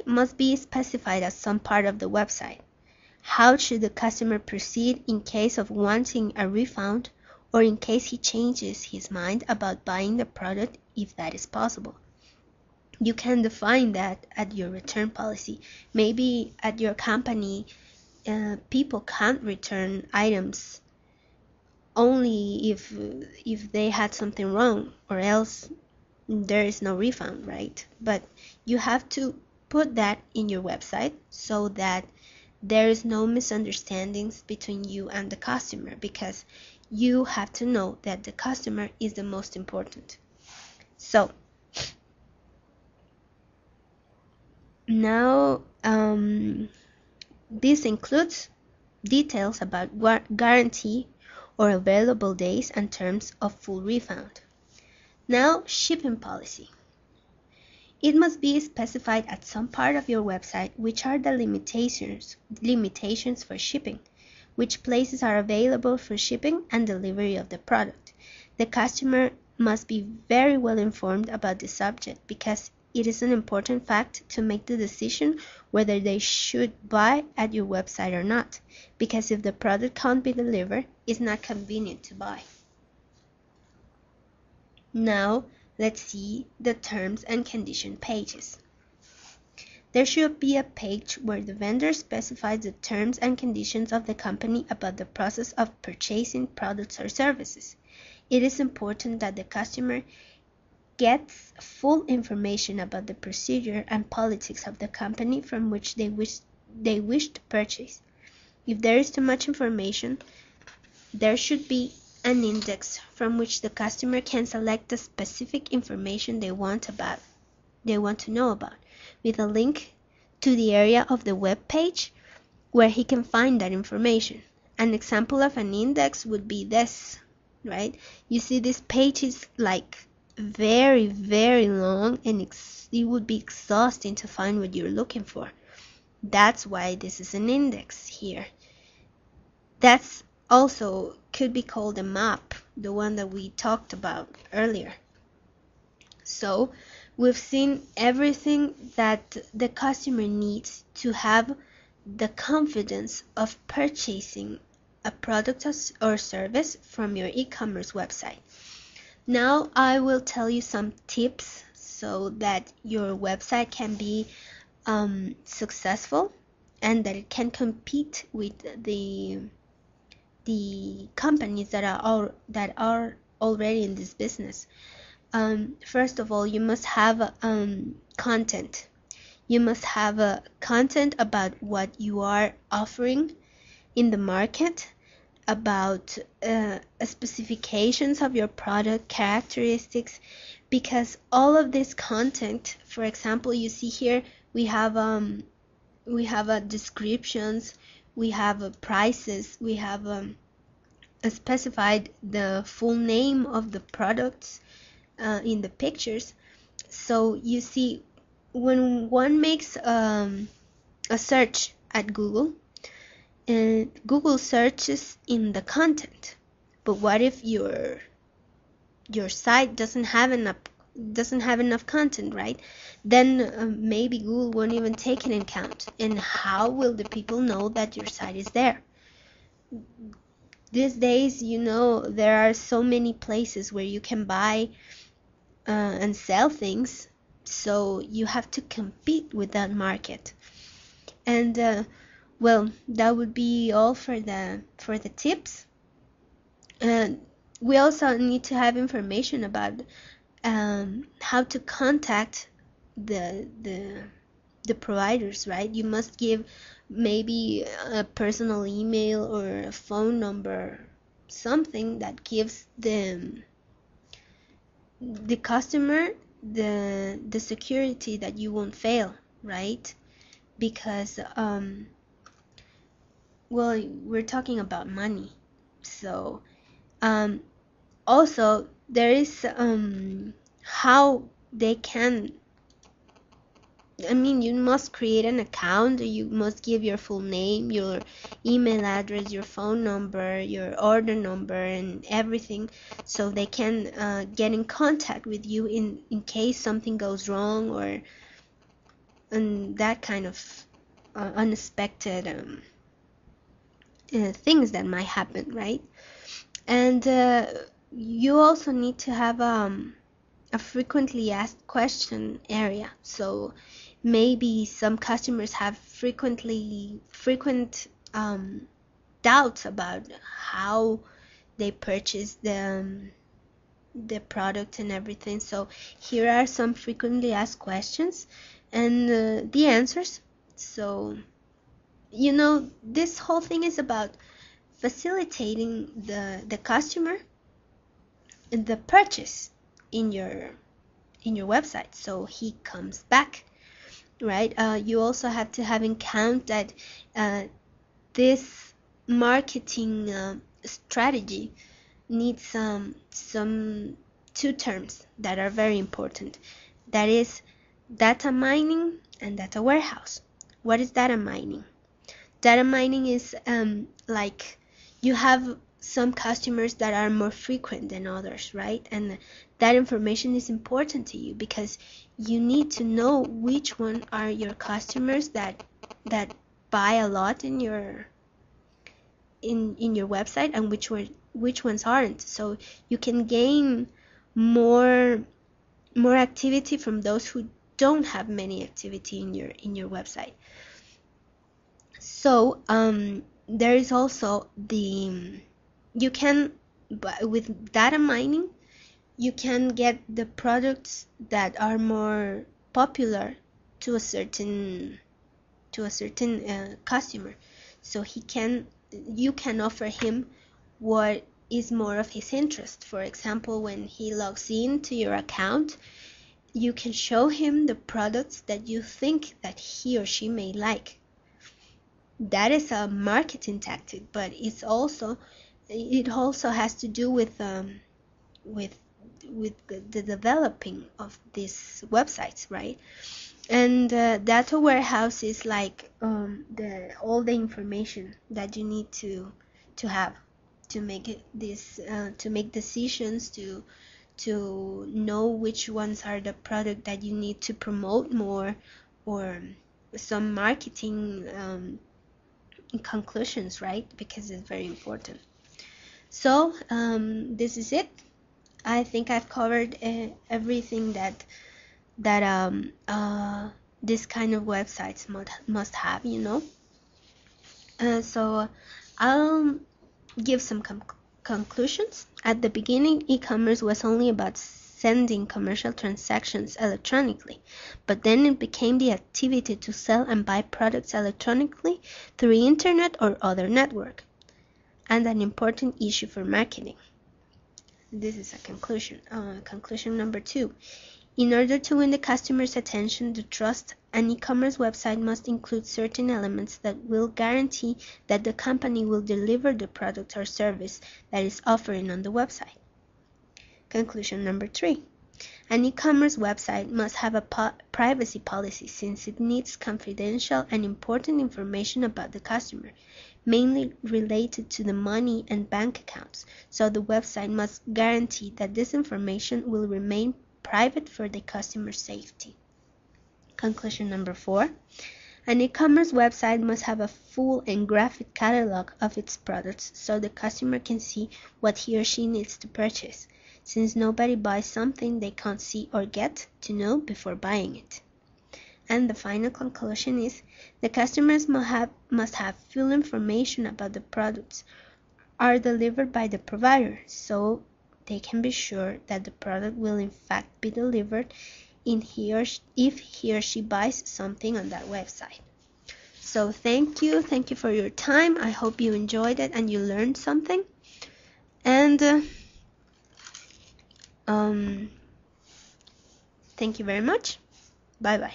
must be specified as some part of the website. How should the customer proceed in case of wanting a refund or in case he changes his mind about buying the product, if that is possible? You can define that at your return policy. Maybe at your company, people can't return items only if they had something wrong, or else there is no refund, right? But you have to put that in your website so that there is no misunderstandings between you and the customer, because you have to know that the customer is the most important. So now this includes details about guarantee or available days and terms of full refund. Now, shipping policy. It must be specified at some part of your website which are the limitations for shipping, which places are available for shipping and delivery of the product. The customer must be very well informed about the subject, because it is an important fact to make the decision whether they should buy at your website or not, because if the product can't be delivered, it's not convenient to buy. Now, let's see the terms and condition pages. There should be a page where the vendor specifies the terms and conditions of the company about the process of purchasing products or services. It is important that the customer gets full information about the procedure and politics of the company from which they wish to purchase. If there is too much information, there should be an index from which the customer can select the specific information they want to know about, with a link to the area of the web page where he can find that information. An example of an index would be this, right? You see, this page is like very, very long, and it would be exhausting to find what you're looking for. That's why this is an index here. That's also could be called a map, the one that we talked about earlier. So we've seen everything that the customer needs to have the confidence of purchasing a product or service from your e-commerce website. Now I will tell you some tips so that your website can be successful and that it can compete with the companies that are already in this business. First of all, you must have content. You must have content about what you are offering in the market, about specifications of your product, characteristics, because all of this content, for example, you see here we have descriptions, we have prices, we have specified the full name of the products in the pictures. So you see, when one makes a search at Google, Google searches in the content, but what if your site doesn't have enough content, right? Then maybe Google won't even take it in account. And how will the people know that your site is there? These days, there are so many places where you can buy and sell things, so you have to compete with that market. And well, that would be all for the tips. And we also need to have information about how to contact the providers, right? You must give maybe a personal email or a phone number, something that gives the customer the security that you won't fail, right? Because well, we're talking about money. So also there is how they can, you must create an account. You must give your full name, your email address, your phone number, your order number, and everything, so they can get in contact with you in case something goes wrong, or that kind of unexpected things that might happen, right? And you also need to have a frequently asked question area. So maybe some customers have frequent doubts about how they purchase the product and everything. So here are some frequently asked questions and the answers. So this whole thing is about facilitating the customer the purchase in your website, so he comes back, right? You also have to have in count that this marketing strategy needs some two terms that are very important. That is data mining and data warehouse. What is data mining? Data mining is like you have some customers that are more frequent than others, right? And that information is important to you because you need to know which one are your customers that buy a lot in your website and which ones aren't. So you can gain more activity from those who don't have many activity in your website. So there is also you can, with data mining, you can get the products that are more popular to a certain customer. So you can offer him what is more of his interest. For example, when he logs in to your account, you can show him the products that you think that he or she may like. That is a marketing tactic, but it also has to do with the developing of these websites, right? And data warehouse is like all the information that you need to have to make to make decisions, to know which ones are the product that you need to promote more, or some marketing conclusions, right? Because it's very important. So this is it. I think I've covered everything that this kind of websites must have, so I'll give some conclusions. At the beginning, e-commerce was only about sending commercial transactions electronically, but then it became the activity to sell and buy products electronically through internet or other network, and an important issue for marketing. This is a conclusion. Conclusion number 2. In order to win the customer's attention, the trust, an e-commerce website must include certain elements that will guarantee that the company will deliver the product or service that is offering on the website. Conclusion number 3. An e-commerce website must have a privacy policy since it needs confidential and important information about the customer, mainly related to the money and bank accounts, so the website must guarantee that this information will remain private for the customer's safety. Conclusion number 4. An e-commerce website must have a full and graphic catalog of its products so the customer can see what he or she needs to purchase, since nobody buys something they can't see or get to know before buying it. And the final conclusion is the customers must have full information about the products are delivered by the provider, so they can be sure that the product will in fact be delivered if he or she buys something on that website. So thank you for your time. I hope you enjoyed it and you learned something. And thank you very much. Bye bye.